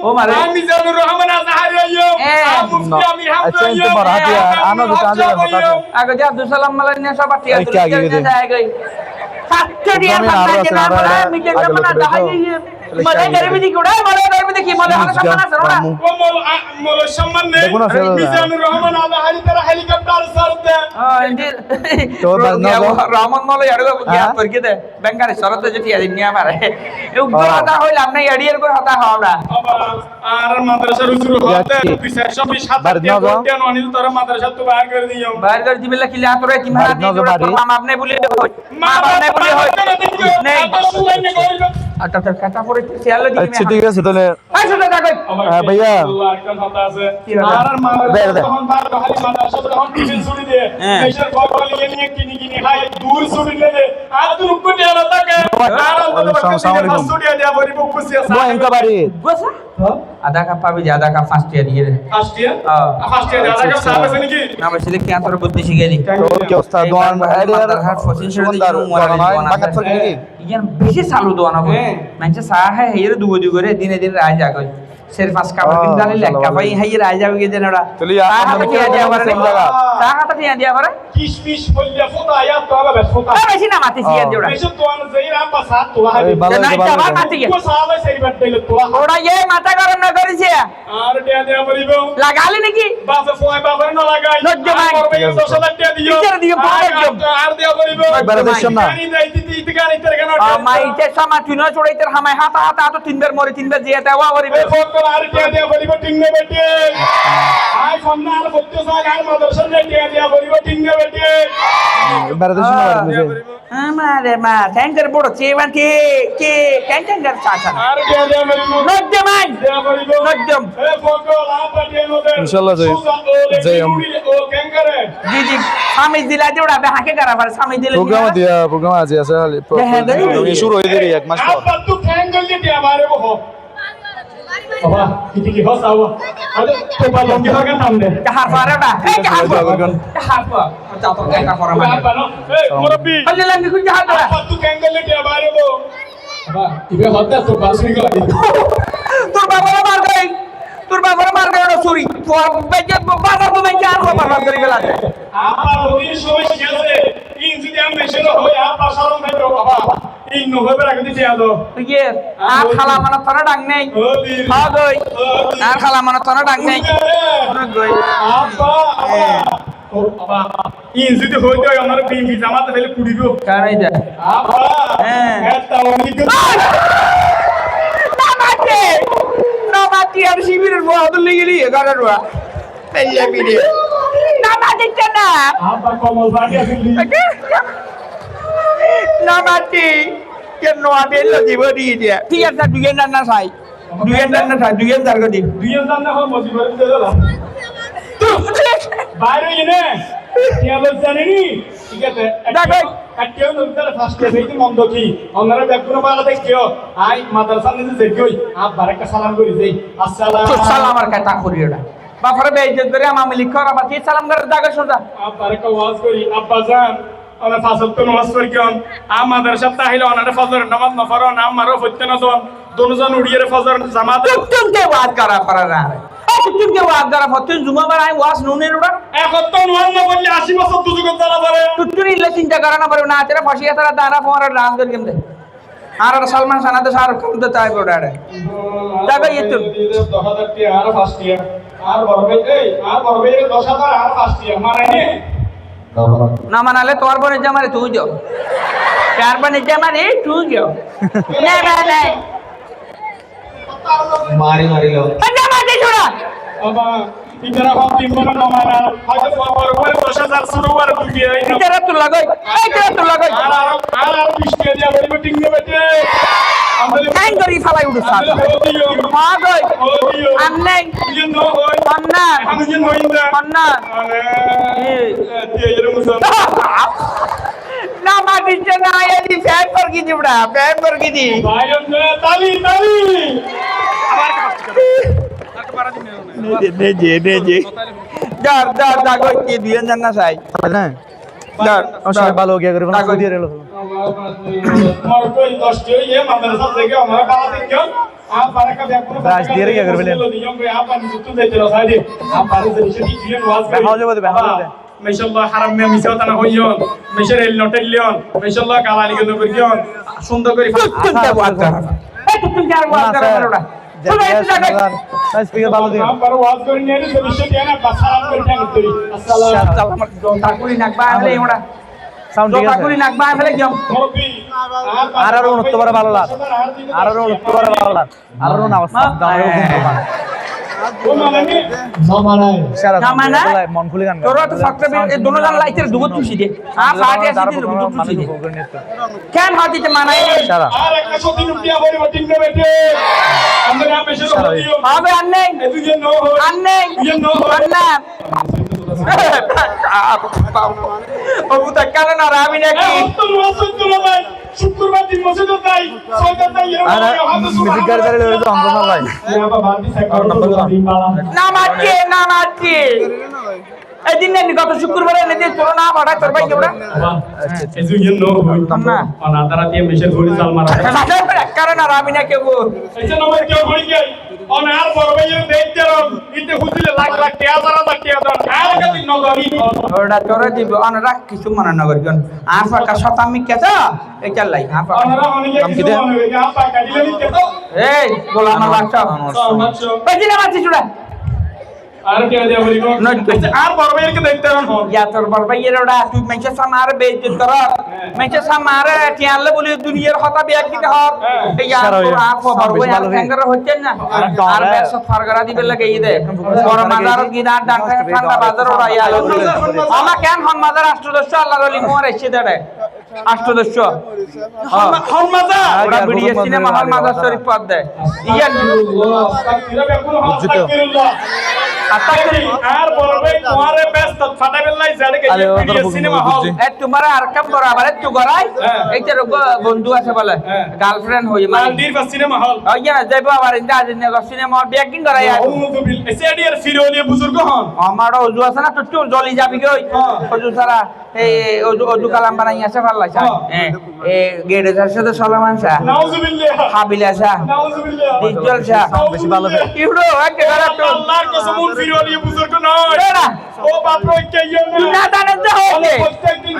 ओ मारे। मिजानुर रहमान आजहारी आयो ए, आप मुफ्ती आमिर हमजा अच्छा, इनके बराती है, आना तो कहाँ से बता दो। आगे जा अब्दुल सलाम मलाई ने सब अटिया ए, क्या आगे दे? जाए गई फास्ट दिया जमीन आ रहा है, फन्ना आ रहा है, मीटर आगे में ना लोग दहाई बैठो। मले गरीबी दी कुड़ा मले गरीबी देखी मले हर सब ना सुना रामू। वो मोल सम्मान ने देखो ना, सर, मिजानुर रहमान आजहारी तेरा हेलीकॉप्टर सरते इंदी तो बस ना लो। रामन मले यार को क्या हाँ? कर के दे बेंगारे शरत जेटी आ दुनिया मारे ए उग्र हता হইলাম না এডিয়ার করে হতা হওয়া আর মাদ্রাসার উজুর হতে যাচ্ছি। বিশেষ সব বাড়ি নাও যাও। সাথে অনিল তোরা মাদ্রাসা তো বাইর করে দিও বাইরে করে দিবিলা কিলা তোরে তিমারা বাড়ি নাও দি যাও, বাড়ি। মাম আপনি বলি হই মাম আপনি বলি হই নেই আটা তোর কাটা পড়ে খেয়াল দিবি আচ্ছা ঠিক আছে তাহলে আই শুনে যাবে भैया। আর দে, দে। তখন বার খালি মাদ্রাসা তখন টিফিন ছুটি দে হ্যাঁ। মেশার বকল নিয়ে কিনি কিনি খাই দূর ছুটি দে আর তুই রুকু দে না তাকে আর আসসালামু আলাইকুম। বয় এনকা বাড়ি গোসা আধা কাপ পাবি যে আধা কাপ ফার্স্ট ইয়ার দিয়ে দে না বলছিলে কি আন্তর বুদ্ধি শিখে দি তোর কি অবস্থা দোয়ান হাট ফসিন ছেড়ে দিয়ে বাকাত ফল কি ইয়ান বেশি চালু দোয়ানো মানে সাহা হে এর দুগো দুগরে দিনে দিনে রাজ আগে সের পাঁচ কাপড় কিনতে আলে লেখ কাপাই হাই রাজ আগে গেছে নড়া সাহা তো দিয়া পারে সাহা তো দিয়া পারে কিশমিশ বললে ফোটা আয়া তো আবার ফোটা বেশি না মাতি সিয়া দিওড়া এসব তো আন যাই রাম পাসা তোলা হবে ভালো না এটা আমার মাতি গে কো সালে সেই বাট দিলে তোলা ওড়া এ মাথা গরম না করেছে আর দেয়া বলিব লাগালি নাকি বাসে ফোয় বাবার না লাগাই লজ্জা ভাই। 10,000 টাকা দিও টিচার দিও, পুরো লজ্জা। আর দেয়া বলিব এবারে দেখছেন না গানি যাইতি ইতি গানি তের কেন মাইতে সামা চুনা চড়াইতে হামায় হাতা হাতা তো তিনবার মরে তিনবার জিয়া দেওয়া করিবে ফোন করে আর দেয়া বলিব টিংনে বেটে আই ফোন না আর বলতে সাল আর মাদ্রাসা দেয়া বলিব টিংনে বেটে এবারে দেখছেন না বাড়ি আমারে মা ট্যাঙ্কার বড় চেবান কে ট্যাঙ্কার চাচা আর দেয়া বলিব লজ্জা ভাই দেয়া বলিব লজ্জা এ ফোন করে আর পাঠিয়ে নদের ইনশাআল্লাহ যাই যাই ও কেঙ্গারে জি জি আমি দিলা দেওড়া বে হাকে করা পারে সামি দিলে প্রোগ্রাম আছে আছে শুরু হয়ে যাবে এক মাস পর आप तू केंगल দিয়ে আমারে বহ বাবা কিটি কি হস আও আরে তো পালন কি হবে সামনে হার পারেটা এই হার হার পা চাও তো একা করা মানে এই মুরব্বি হলে লাগি কুই হার দরা आप तू केंगल দিয়ে আমারে বহ বাবা ইবে হত্যা তো বাসরি গো তোর বাবার মার গই ওটা চুরি বেজে বাজার তো বেজে আর বাবার করে গেল আপনার ওই সমস্যা আছে ইন যদি আমি মেশিন হয় আপনার সারণ থাকবে বাবা ইন নহবে রাখতে দিতে আদো ইয়ে আর খালা মানা তোরা ডাং নেই হ্যাঁ গই আর খালা মানা তোরা ডাং নেই গই আপা ও বাবা ইন যদি হই তো আমার বিমি জামাতে ফেলে কুড়িব কারাই দে আপা হ্যাঁ এটা অনেক না মাটি আর শিবিরের বহাদুর লেগে নিয়ে গাড়ারুয়া এই বিড়ে না মাটি না আপা কমল বাড়ি আসলি না মাটি কেন আদে দিব দি দিয়া ঠিক আছে দুইয়ের না চাই দুইয়ের দার গদি দুইজন জানা হয় মজিবর দিলা বাইরে ইনে কে বল জানেনি ঠিক আছে দেখো কাটিও নন্দর ফার্স্ট ডে এই মন্দ কি অন্যরা ব্যাকুনো বালা দেখিও আই মাদ্রাসা নিতে দেখিও আপ বারাকা সালাম করি দেই আসসালাম সালাম আর কথা করিওটা বাফরে বেইজ্জত করে আমি লিখর আবার কি সালাম করে দাগা সোজা আপ বারাকা ওয়াজ করি আব্বা জান আমরা ফাসল তো নামাজ পড়ি কেন আম মাদ্রাসা তাহিলে অনারে ফজর নামাজ না পড়ো না আমারও হইতে না জন দুজন উড়িয়ে ফজর জামাত তুম কে ওয়াজ করা পারা না তুম কে ওয়াজ করা ফতুন জুমা বার আই ওয়াজ নুনের ওটা এখন তো নোয়াল না বললে 80 বছর দুজক জ্বালা পারে তুতুরি ইল্লে চিন্তা করা না পারে না তেরা ফাঁসিয়া তারা দাঁড়া ফোরা ডান্স করে কেমনে আর সালমান খান তো শাহরুখ খান তো তাই বড়াড়ে যাবে ইতুন 10,000 টাকা আর ফার্স্ট ইয়ার আর বড়বে এই আর বড়বে 10,000 আর ফার্স্ট ইয়ার মারাইনি না মানালে তোর বোনের জামারে তুই যাও চার বোনের জামারে তুই যাও না না মারি লো না মাটি ছোড়া বাবা ইতারা হম তিনবার নমানা আগে বাবার উপরে 10,000 শুরু করে দুটি এই তেরা তো লাগাই এই তেরা তো লাগাই আর 20 টাকা দিয়া বলি মিটিং নে বেটে আমাদের হ্যাং করি ফালাই উঠু সাথ দিও মা গই দিও আমনে ইয়ে নো হয় অন্না আমি যে নইন্দা অন্না আরে দিয়ে এর মুসা না মাটি না আইলি ফ্যান পর কি দিবড়া ফ্যান পর কি দি ভাই তালি তালি নেজে যা কই কি দিয়েন জানা চাই না দার অসুবিধা ভালো গিয়া করে টাকা দিয়ে রেলো আমার কই 10 টাকা ইয়ে মাদ্রাসা থেকে আমরা কালা থেকে आप बारे का व्याकुल राज दे रही है अगर बोले दियों को आप निजुत देते रहो साइड आप बारे से निशे की क्लियर वाज कर हां जो दे माशाल्लाह हरम में मिसोता ना होइयोन मिशर एल नोटेल लियोन माशाल्लाह कालाली के नो करियोन सुंदर करी তুই কে ওয়াজ কর এই তুই কে ওয়াজ কর ওটা স্পিকার ভালো দিন आप पर वाज कर नहीं है तो निशे क्या ना सलाम करते हैं तेरी अस्सलाम আমার তাকুরি নাকবা আমলে ওটা সাউন্ড ঠিক আছে তাকুরি নাকবা আমলে গম मोबी আর উন্নত করে ভালো লাগ আর উন্নত করে ভালো লাগ আর না অবস্থা দাও वो मानेंगे সারা জামানা মন খুলে গান তোরা তো ফাকরে এই দুনো জান লাইতের দুগত খুশি দে আর ফাটে আছে দুগত খুশি দে কেন হাতিতে মানাই সারা আর 103 রুপিয়া বড় মিটিং নে বেটে আমরা না বেশি দিও হবে আন্নে এদিকে নো हो আন্নে ये नो हो আন্না ও বুতা কেন না রাবি নাকি तो वासुन तो भाई শুক্রবার দিন মসজিদে যাই সৌদা যাই আরে মিউজিক গাড়ি গাড়ি লয়ে যাও আমরা ভাই নামাজকে এই দিন নেই গত শুক্রবারে নেই তোর না বাড়া তোর ভাই কেবড়া এজুইন নো না অনাদারা দিয়ে মেশের ঘড়ি চাল মারা কারণ আর আমি না কেবো এইটা নম্বর কেউ ঘড়ি গই অনার বড় ভাইয়ের দেখতে রম ইতে হুদিলে লাখ লাখ টাকা দাও আর কত নগরি ওটা তোরে দিব অনরা কিছু মনে নগর কোন আর ফাকা শতামি কেছা এই চালাই আর ফাকা অনারা অনেকে কিছু মনে হবে আপা কাটিলে নি কেতো এই বলা না লাগছ এই দিন মারছি চুড়া আর কে দেয়া বলি আর বড় ভাইয়েরকে দেখতে রম ইয়া তোর বরবাইয়ের ওটা তুই মেছে সামার বেইজ্জত কর মেছে সামার টিয়ালে বলি দুনিয়ার হতা বিয়াক দিতে হর এই আর তোর আর বরবাই আর ফ্যাঙ্গার হচ্ছে না আর বেশ ফারগরা দিবে লাগে এই দে বড় মাজার গিনার ডান ঠান্ডা বাজার ওরা ইয়া আমা কেন হন মাজার অষ্টদশ আল্লাহর ওলি মোর এসে দেড়ে অষ্টদশ হন মাজা ওরা ভিডিও সিনেমা হল মাজার শরীফ পদ দেয় ইয়া আর বড় ভাই তোমারে ব্যস্ত ফাটাবেল লাই জাড়কে ভিডিও সিনেমা হল এ তোমার আর কাম করা আবার একটু গড়াই এইটা বন্ধু আছে বলে গার্লফ্রেন্ড হই মানে মালদীর বা সিনেমা হল ওইয়া যাইবো আবার ইন্দা আজিনে সিনেমা ব্যাকিং করাই আউযু বিল এসিডিয়ার ফিরোলিয়া বুজুর্গ হন আমারও ওজু আছে না তো জলি যাবি কই ওজু সারা এই ওজু কালাম বানাই আছে ভাল লাগছে এ গেড়ে যার সাথে সলমান শাহ নাউযু বিল্লাহ হাবিলা শাহ নাউযু বিল্লাহ ডিজল শাহ বেশি ভালো ইউরো একেবারে তো আল্লাহর কসম ফিরোলিয়া বুজুর্গ নয় না ও বাপরে কেইও না জানে তো হবে প্রত্যেকদিন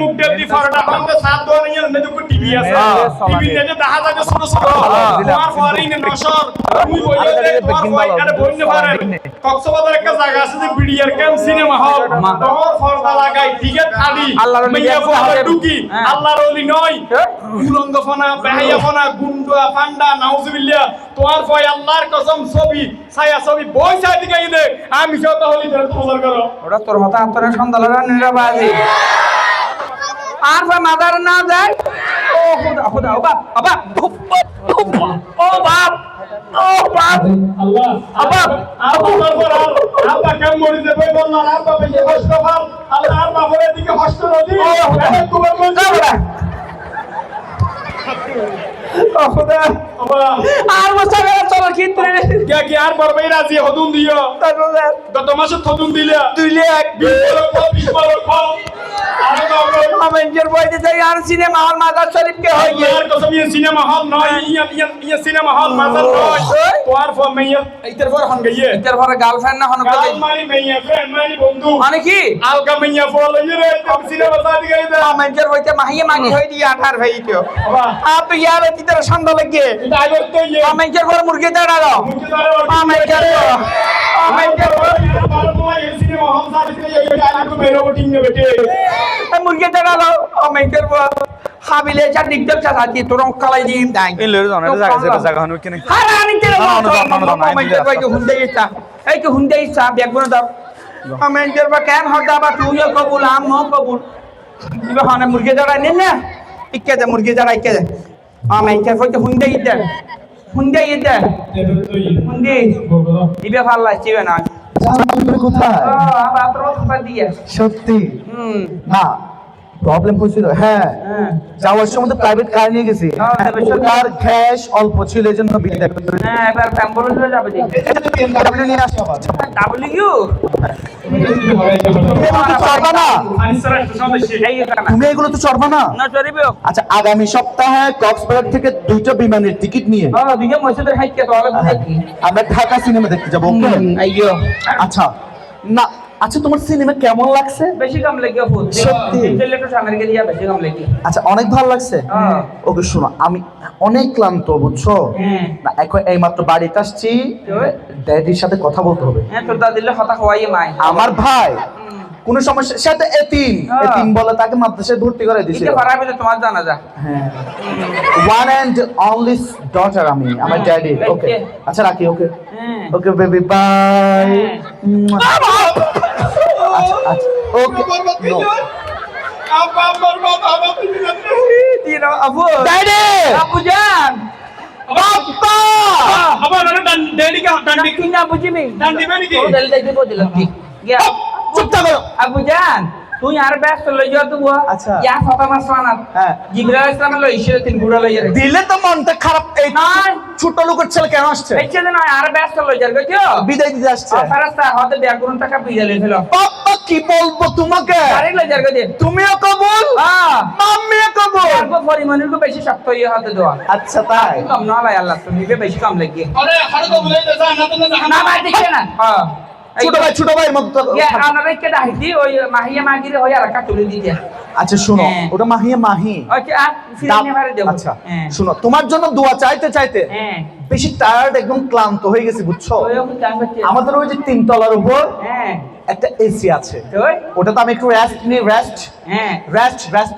মুখে দি ফারটা হাতে সাত দোয়া নিয়ে নেদু টিভি আছে টিভি নেতে দেখা যায় ছোট ছোট তোমার ফরেই নশর তুই বইলে তোমার ফয় কাটে বইন না পারে কক্সবাজার একটা জায়গা আছে যে বিডিআর ক্যাম্প সিনেমা হল তোর ফরদা লাগাই টিকেট খালি আল্লাহর ওলি মেয়া ফরদা ঢুকি আল্লাহর ওলি নয় উলঙ্গ ফনা বেহাইয়া ফনা গুন্ডা ফান্ডা নাউজুবিল্লাহ তোমার ফয় আল্লাহর কসম ছবি ছায়া ছবি বই ছাই দিকে দে আমি সব হলি ধরে তোমার করো ওটা তোর মত আন্তরে সন্দালরা নিরাবাজি আর ভাই মাদার না যায় ও খোদা খোদা ও বাপ ও বাপ ও বাপ ও বাপ আল্লাহ আব্বা আব্বা তারপর আব্বা কেমন মরে যাবে বললাম আব্বা বেশি কষ্ট পাল আল্লাহ আব্বা বলে দিকে কষ্ট নদী তোমার মন যাবড়া ও খোদা আব্বা আর বছর চলো কিন্তু কে কি আর বড় রাজি হদুন দিও গত মাসে হদুন দিলে 2 লাখ 20 লক্ষ আরে বাবা আমেঞ্জের বইতে যাই আর সিনেমা হল মাজার শরীফ কে হই আর কসম ইয়ে সিনেমা হল নয় ইয়ে সিনেমা হল মাজার নয় তোর ফর মেয়ে এইটার পর হন গইয়ে এটার পরে গার্লফ্রেন্ড না হন কই মানি মেয়ে ফ্রেন্ড মানি বন্ধু মানে কি আলকা মেয়ে ফলো ইয়ে কম সিনেমা সাদি গাইদা আমেঞ্জের বইতে মাহিয়ে মাগি হই দি 18 ভাই তো বাবা आप तो यार की तरह संदा लगे এটা আইলো তো ইয়ে আমেঞ্জের পরে মুরগি দাঁড়া দাও মুখে ধরে আমেঞ্জের সিনেমা হল সাদি গাইদা আইলো মেরো টিং নে বেটে মুরগি দাঁড়া দাও আমেঞ্জের পর হাবিলে যা নিকদল চাচি তোরম কালাই দিম দাই এই লয়ে যাও এটা জায়গা হনো কি নাই হারা আনি তেরে আমেঞ্জের ভাই কে হুন্ডে ইচ্ছা এই কে হুন্ডে ইচ্ছা দেখবো দাও আমেঞ্জের বা কেন হদা বা তুইও কবুল আম নো কবুল ইবা হানে মুরগি দাঁড়া নে না ইকে দে মুরগি দাঁড়া ইকে দে আমেঞ্জের ভাই কে হুন্ডে ইদে হুন্ডে ইবে ভাল লাগছে না কোথায় আবার তোর খবর দিয়ে সত্যি না প্রবলেম হয়েছিল হ্যাঁ যাওয়ার সময় তো প্রাইভেট কার নিয়ে গেছি কার ক্যাশ অল্প ছিল এই জন্য বিল দেখতে হ্যাঁ এবার অ্যাম্বুলেন্সে যাবে দেখি ডাব্লিউ নিয়ে আসো ডাব্লিউ চড়বা না এই কারণে তুমি এগুলো তো চড়বা না না চরিবে আচ্ছা আগামী সপ্তাহে কক্সবাজার থেকে 2টা বিমানের টিকিট নিয়ে হ্যাঁ দুইজন মসজিদের হাইটকে তো আলাদা দেখি আমরা ঢাকা সিনেমা দেখতে যাবো ওকে আইয়ো আচ্ছা না আচ্ছা তোমার সিনেমা কেমন লাগছে বেশি কম লাগে ফুল সত্যি? একটু সামনে গিয়ে বেশি কম লাগে আচ্ছা অনেক ভালো লাগছে হ্যাঁ। ওকে শোনো আমি অনেক ক্লান্ত বুঝছো হ্যাঁ। না এখন এইমাত্র বাড়িতে আসছি ড্যাডির সাথে কথা বলতে হবে হ্যাঁ তোর দাদিলে হতা হওয়াই মাই আমার ভাই কোন সমস্যা সেটা এতিম বলে তাকে মাদ্রাসায় ভর্তি করে দিয়েছে এটা পারাবে তো তোমার জানা যা হ্যাঁ ওয়ান এন্ড অনলি ডটার আমি আমার ড্যাডি ওকে আচ্ছা রাখি ওকে হ্যাঁ ওকে বেবি বাই আচ্ছা আচ্ছা ওকে আব্বা বাবা দিনো আবু ড্যাডি আবু জান বাবা আবার ড্যাডি কা ডান্ডি কিনা বুঝিবি ডান্ডি বেনি কি ও দল দেখতে বদিলাম কি গিয়া চুপ থাকো আবু জান তুই আর ব্যস্ত লই যাও তো আচ্ছা। ইয়া কথা মাস না হ্যাঁ। জিবরাইল ইসলাম লই ইসে তিন গুড়া লই যাবে দিলে তো মনটা খারাপ। এই নাই। ছোট লোকের ছেলে কেন আসছে? এইছে না আর ব্যস্ত লই যাবে কইছো বিদায় দিতে আসছে। ফেরেশতা হতে 1 করুন টাকা বিদায় লই ফেলো বাবা কি বলবো তোমাকে? ডাইরেক্ট লই যাবে কই তুমিও কবুল, হ্যাঁ মাম্মিও কবুল। অল্প পরিমাণের একটু বেশি শক্ত ইয়ে হতে দেওয়া আচ্ছা তাই? কম না লাই আল্লাহ তুমি বেশি কম লাগিয়ে আরে হাড় তো বলে দে জান্নাত না না জাহান্নাম ভাই দেখে না হ্যাঁ ছোট ভাই মত। আনারে কে ডাইতি ওই মাহিয়া মাগিরে হই আর কাটুলি দিতে আচ্ছা শুনো, হ্যাঁ। ওটা মাহি। ওকে আর ফিরে মারে দেব আচ্ছা শুনো, তোমার জন্য দোয়া চাইতে চাইতে হ্যাঁ বেশি টায়ার্ড, একদম ক্লান্ত হয়ে গেছি বুঝছো। ওই ওকে জান করতে আমাদের ওই যে 3 তলার উপর হ্যাঁ একটা এসি আছে, ওই ওটা তো আমি একটু রেস্ট হ্যাঁ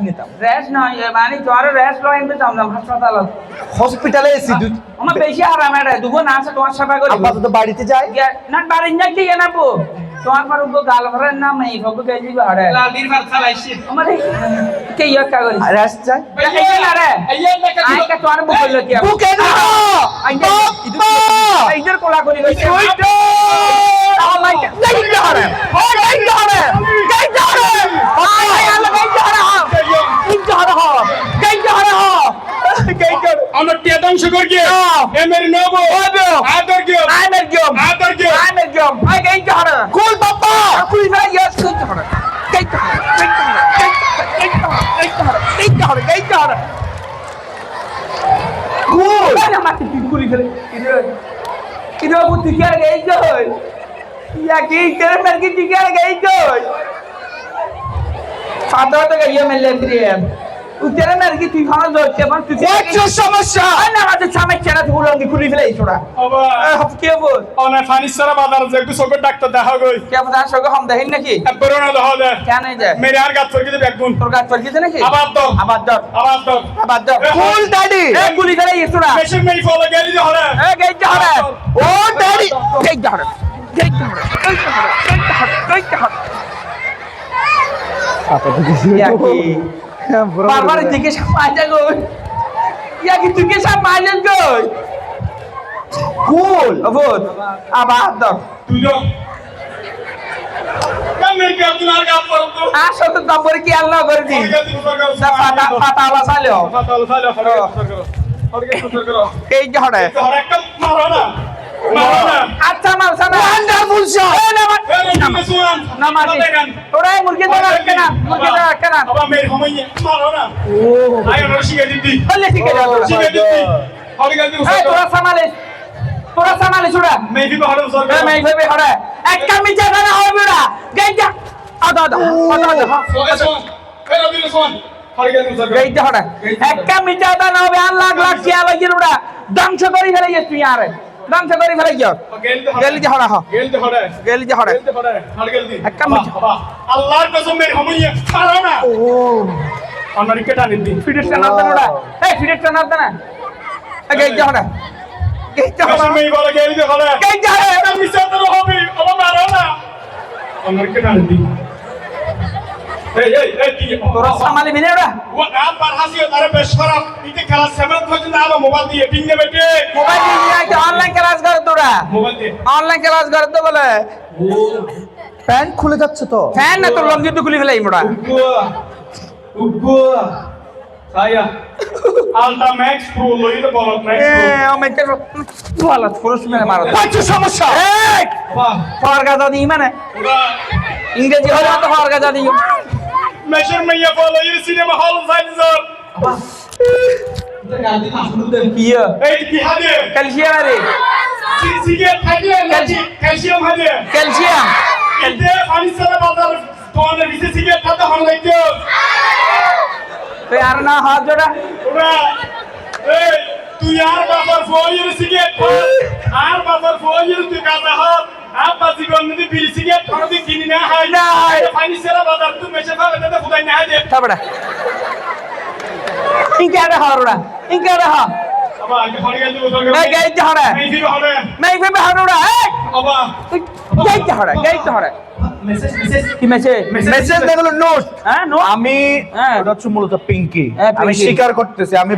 নিতাম। রেস্ট নয় মানে তোর রেস্ট লয় এমনি যাম হাসপাতাল হসপিটালে এসি আমার বেশি আরাম এটা দুগো না আছে তোমার সেবা করি আপাতত বাড়িতে যাই। না বাড়ি না কি না পো তোমার পর উগো গাল ভরার নাম এই ফগো গেজি বাড়ে লাদির ভাত চালাইছি আমার কে ইয়া কাগজ রেস্ট যাই। এই না রে আইয়া লেখা আই কা তোর বকল লতি বুকে না ইধর কোলা করি গইছে আমরা টেদাংশ করি এমের নবো আদর গিয়ে কুল বাবা কুল সমস্যা বাবা অনা ফানিসারা বাজার যে একটু চোখের ডাক্তার দেখা গই নাকি এপরোনা দেখা দে কেন যায় মেরে আর গাত ফরকি দে একদম তোর কাজ করছিস নাকি আবার দাও আবার ধর আবার দাও আবার ধর কুল ড্যাডি এ গুলি ফেলে ইসুরা মেশিন মেই ফলো গেলি দে হরে এ গেট ধরে ও ড্যাডি গেট ধরে গেট ধরে গেট ধরে বারবার দিকে সামাজা গো ইয়া কি তুই কে সামাজা গো কুল অবুত আবার ধর তুই যাও কামে কে আপনার গাত ফরতো আসো তো দবর কি আল্লাহ করে দি পাতা পাতা আলা চালিও ফাতাল সালে হরে করো হরে করো গেট ধরে হরে একটা মারো না আচ্ছা মাল সানা ওয়ান্ডারফুল শট। এ না না মাটি তোরাই মুরগি ধরা কেন মুরগি ধরা কেন আবার মেরে হমাইয়ে মারো না ও আয় রশিকে দিদি বললে ঠিক আছে রশিকে দিদি হরে গেলি এই তোরা সামালে ছুড়া মেবি হরে এ সরকার মেই ভেবে হরে এক কামি জায়গা না হবে না গেইটা আদা সোন ফেরো দিলে সোন হরে গেলি সরকার গেইটা হরে এক কামি জায়গা না হবে আল্লাহ লাখ কি আলো জিরুড়া ধ্বংস করি ফেলে গেছ তুই আরে ধ্বংস করি ফেলে গেছ গেলি যে হরে হ গেলতে হরে গেলি যে হরে গেলতে হরে হরে গেলদি এক কামি আল্লাহর কসম মেরে হমাইয়ে মারো না ও আমার কেটা নিদি ফিডেটটা না দেনা এই ফিডেটটা না দেনা গেইটা হরে গেইটা কসম হরে মেই বলে গেলতে হরে গেইটা হরে এটা মিশাতে হবে আবার মারো না আমার কেটা নিদি এই কি তোরা সামালে বিনে ওরা ও আপ আর হাসিও তারে বেশ খারাপ ইতে খেলা সেভেন পর্যন্ত আমার মোবাইল দিয়ে টিং দে বেটে মোবাইল দিয়ে আইতে অনলাইন ক্লাস করে তোরা মোবাইল দিয়ে অনলাইন ক্লাস করে তো বলে প্যান্ট খুলে যাচ্ছে তো। ফ্যান না তো লঙ্গি তো খুলি ফেলাই মোড়া Ugua. Saya. Alta Max Pro লইতে বলত Max এ Pro. আমি তো তোলা পুরুষ মেরে মারো পাঁচশো সমস্যা। এই বাহ, ফারগা দাদি মানে পুরা ইংরেজি হলে তো ফারগা দাদি মেশর মাইয়া বলো এই সিনেমা হল সাইজর। ইয়া এই কি হাদে? ক্যালসিয়াম রে সিগারেট খাইলে নাকি ক্যালসিয়াম হাদে? ক্যালসিয়াম এতে পানি সারা বাজার তোনে বিসে সিগারেট খাতে হল নাকি? তুই আর না হাত জোড়া পুরা এই তুই আর বাজার ফয়ের সিগারেট আর বাজার ফয়ের তুই কাজা হল আপা জীবন যদি বিড়ি সিগারেট কোনদিন কিনি না হয় না পানি সারা বাজার তুই মেশে ফেলে দে খুদাই না দে তারপরে ইনকে আর হারুড়া ইনকে আর হা আবা আগে হরে গেল তো এই গাইতে হরে এই ফিরে হরে মেই ফেবে হারুড়া এই আবা গাইতে হরে কি মেসেজ মেসেজ দেখলো নোট। হ্যাঁ নো আমি হ্যাঁ। ওটা হচ্ছে মূলত পিঙ্কি। হ্যাঁ, আমি পিঙ্কি। স্বীকার করতেছি আমি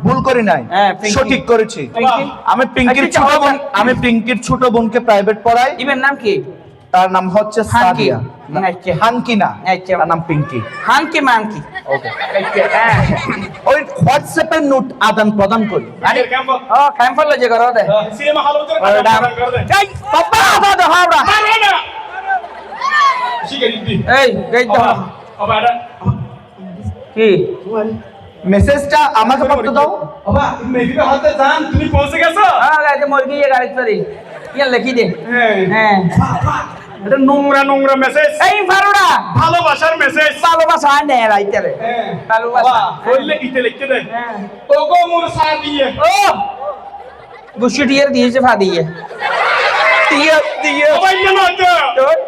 ভুল করি নাই, হ্যাঁ, পিঙ্কি। সঠিক করেছি। পিঙ্কি। আমি পিঙ্কির আচ্ছা, ছোট বোন আচ্ছা। আমি পিঙ্কির ছোট বোনকে প্রাইভেট পড়াই। ইভেন নাম কি তার নাম হচ্ছে হাঙ্কি। সাদিয়া আচ্ছা। হাঙ্কি না আচ্ছা। তার নাম পিঙ্কি হাঙ্কি মাঙ্কি। ওকে ওই হোয়াটসঅ্যাপে নোট আদান প্রদান করি আরে ক্যাম্প ও ক্যাম্পাল যে করো দে সিনেমা হল ভিতরে ওটা করে দে এই বাবা দাদা হাওড়া মারো না শিখে দিদি এই গই দাও বাবা এটা কি মেসেজটা আমাকে পড়তে দাও বাবা মেদিকে হাতে যান তুমি পৌঁছে গেছো হ্যাঁ গাইতে মুরগি এ গাড়ি চড়ি ইয়া লিখি দে হ্যাঁ হ্যাঁ এটা নোংরা নোংরা মেসেজ এই ফারুড়া ভালোবাসার মেসেজ ভালোবাসা নে রাইতে রে হ্যাঁ ভালোবাসা বাবা বললে ইতে লিখতে দে হ্যাঁ ওগো মোর সাদিয়ে ও গুছিটিয়ে দিয়েছে ফাদিয়ে দিয়ে দিয়ে বাবা ইয়ে না তো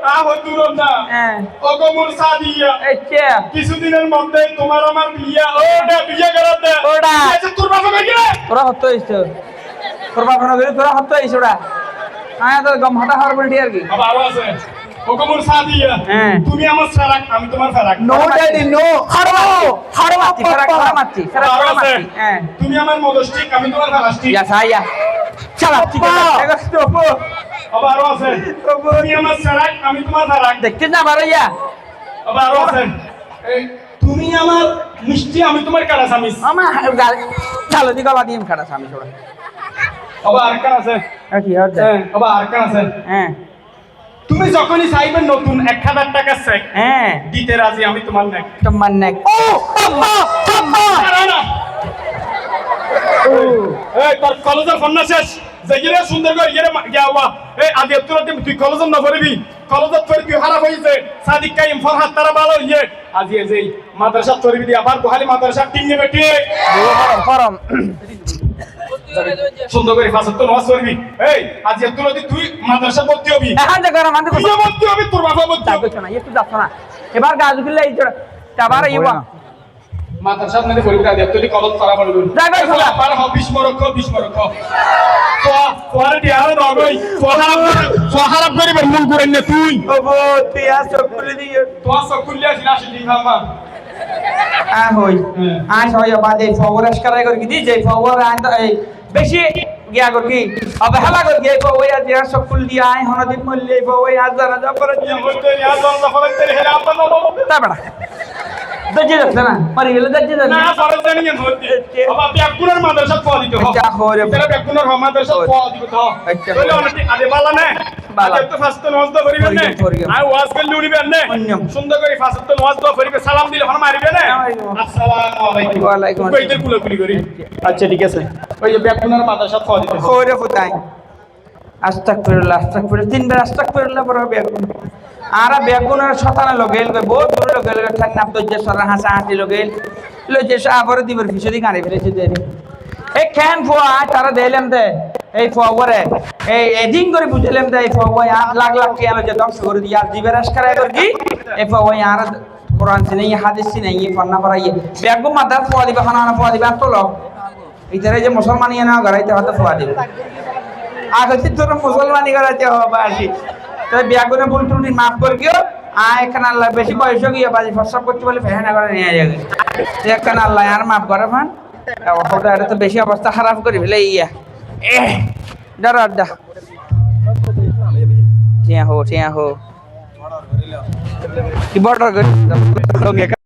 আহ দূর না হ্যাঁ ওগো মোর সাদিয়া আচ্ছা কিছুদিনের মধ্যে তোমার আমার বিয়া ওটা বিয়ে করাতে ওটা। আচ্ছা তোর বাবা কই গেলে তোরা হত হইছো তোর বাপ না গেলে তোরা হত হইছো ওটা হ্যাঁ তো গম হাটা হার বলটি আর কি বাবা আরো আছে ওগো মোর সাদিয়া হ্যাঁ। তুমি আমার ফারাক আমি তোমার ফারাক নো ড্যাডি নো হাড় মারছি ফেরা মারছি ফেরা আরো আছে মারছি হ্যাঁ তুমি আমার মদস্টিক আমি তোমার ফালাস্টিক ইয়া সাইয়া চলা ঠিক আছে বাবা আরো আছে তুমি আমার ফারাক আমি তোমার ফারাক দেখতে না পারো ইয়া বাবা আরো আছে এই, তুমি আমার মিষ্টি আমি তোমার কাড়া সামিস আমার চালো দি গলা দিম খাড়া সামি ছোড়া বাবা আর কান আছে কি আর হ্যাঁ বাবা আর কান আছে হ্যাঁ তুমি যখনই চাইবে নতুন 1000 টাকা চেক হ্যাঁ দিতে রাজি আমি তোমার নেক তোমার নেক ও আম্মা আম্মা এই তোর কলেজের ফোন না শেষ যেগিরে সুন্দর করে ইয়ে গিয়াওয়া এই আদি তোর তুই কলেজের না পড়বি কলেজের পড়ি তুই খারাপ হইছে সাদিক কাইম ফর হাত তারা ভালো ইয়ে আজি এই যে মাদ্রাসা পড়বি দি আবার বহালি মাদ্রাসা টিম নেবে ঠিক ফরম সুন্দর করে ফাসত তো নামাজ পড়বি এই আজি তোর তুই মাদ্রাসা ভর্তি হবি এখন যে গরম আনতে তুই ভর্তি হবি তোর বাবা ভর্তি হবে যাবে না একটু যাচ্ছ না এবার গাছ খুললে এই ছোড়া তাবার ইবা মাদ্রাসা মধ্যে পড়বি আদি তুই কলেজ করা পড়বি যাবে শালা পার হ 20 মরক্ষ তো তোর দিয়ার নগই সোহারাপ করিবে মূল করেন না তুই ওবো তুই আস খুলে দিয়ে তো সকুলিয়া জিনাসি দি খামা আ হই আজ হয় বাদে ফওরাস করাই করি দি যে ফওয়ার আন এই বেশি গিয়া করি কি অবহেলা করি গে কই আজ আর সব খুল দিয়া আই হনদিন মল্লে বই আজ জানা যা করে দিয়া বলতে ইয়া দল দফার তেরে হেরা আপন তা বড়া দজ্জে যাচ্ছে না পারি গেলে দজ্জে যাচ্ছে না ফরজ জানি না হতে বাবা ব্যাকুনের মাদ্রাসা পড়া দিতে হবে আচ্ছা, হরে। তেরা ব্যাকুনের মাদ্রাসা পড়া দিতে হবে আচ্ছা, বলে হরে। অনেক আদে বালা না বালা। আদে তো ফাস্ট নামাজ দো করিবেন না করিবেন। আর ওয়াজ করলে উড়িবেন না অন্যম। সুন্দর করে ফাস্ট তো নামাজ দো করিবে সালাম দিলে হন মারিবে না আলাইকুম। আসসালামু আলাইকুম ওয়ালাইকুম আসসালাম। কইদের কুলাকুলি করি আচ্ছা ঠিক আছে ওই যে ব্যাকুনের মাদ্রাসা পড়া দিতে হবে ওরে ফুটাই আস্তাগফিরুল্লাহ তিনবার আস্তাগফিরুল্লাহ পড়া বেগুন আর বেগুনের শতানা লগেল কই বহুত দূরে লগেল ঠাক নাম তো যে সরা হাসা হাসি লগেল লো যে আবার দিবার ফিসদি গাড়ি ফেলেছে দেরি এই ক্যান ফোয়া তারা দেলাম দে এই ফোয়ারে এই এডিং করে বুঝলাম দে এই ফোয়া লাখ লাখ কেন যে ধ্বংস করে দিয়া দিবেরাস করে কি এই ফোয়া আর কোরআন সে নেই হাদিস সে নেই ফন্না পড়াইয়ে বেগু মাদার ফোয়া দিবা খানা ফোয়া দিবা তো লোক ইতারে যে মুসলমানিয়া না গড়াইতে হতে ফোয়া দিবে আগে তোর মুসলমানি করাতে হবে আসি তো ব্যাগুনে ভুল ত্রুটি মাফ করে গিয়ে এখানে আল্লাহ বেশি বয়স গিয়ে বাজি ফসব করতে বলে ফেহানা করে নিয়ে যাবে এখানে আল্লাহ আর মাফ করে ফান এটা তো বেশি অবস্থা খারাপ করে ফেলে ইয়া ডর আড্ডা ঠিক হো কি বড়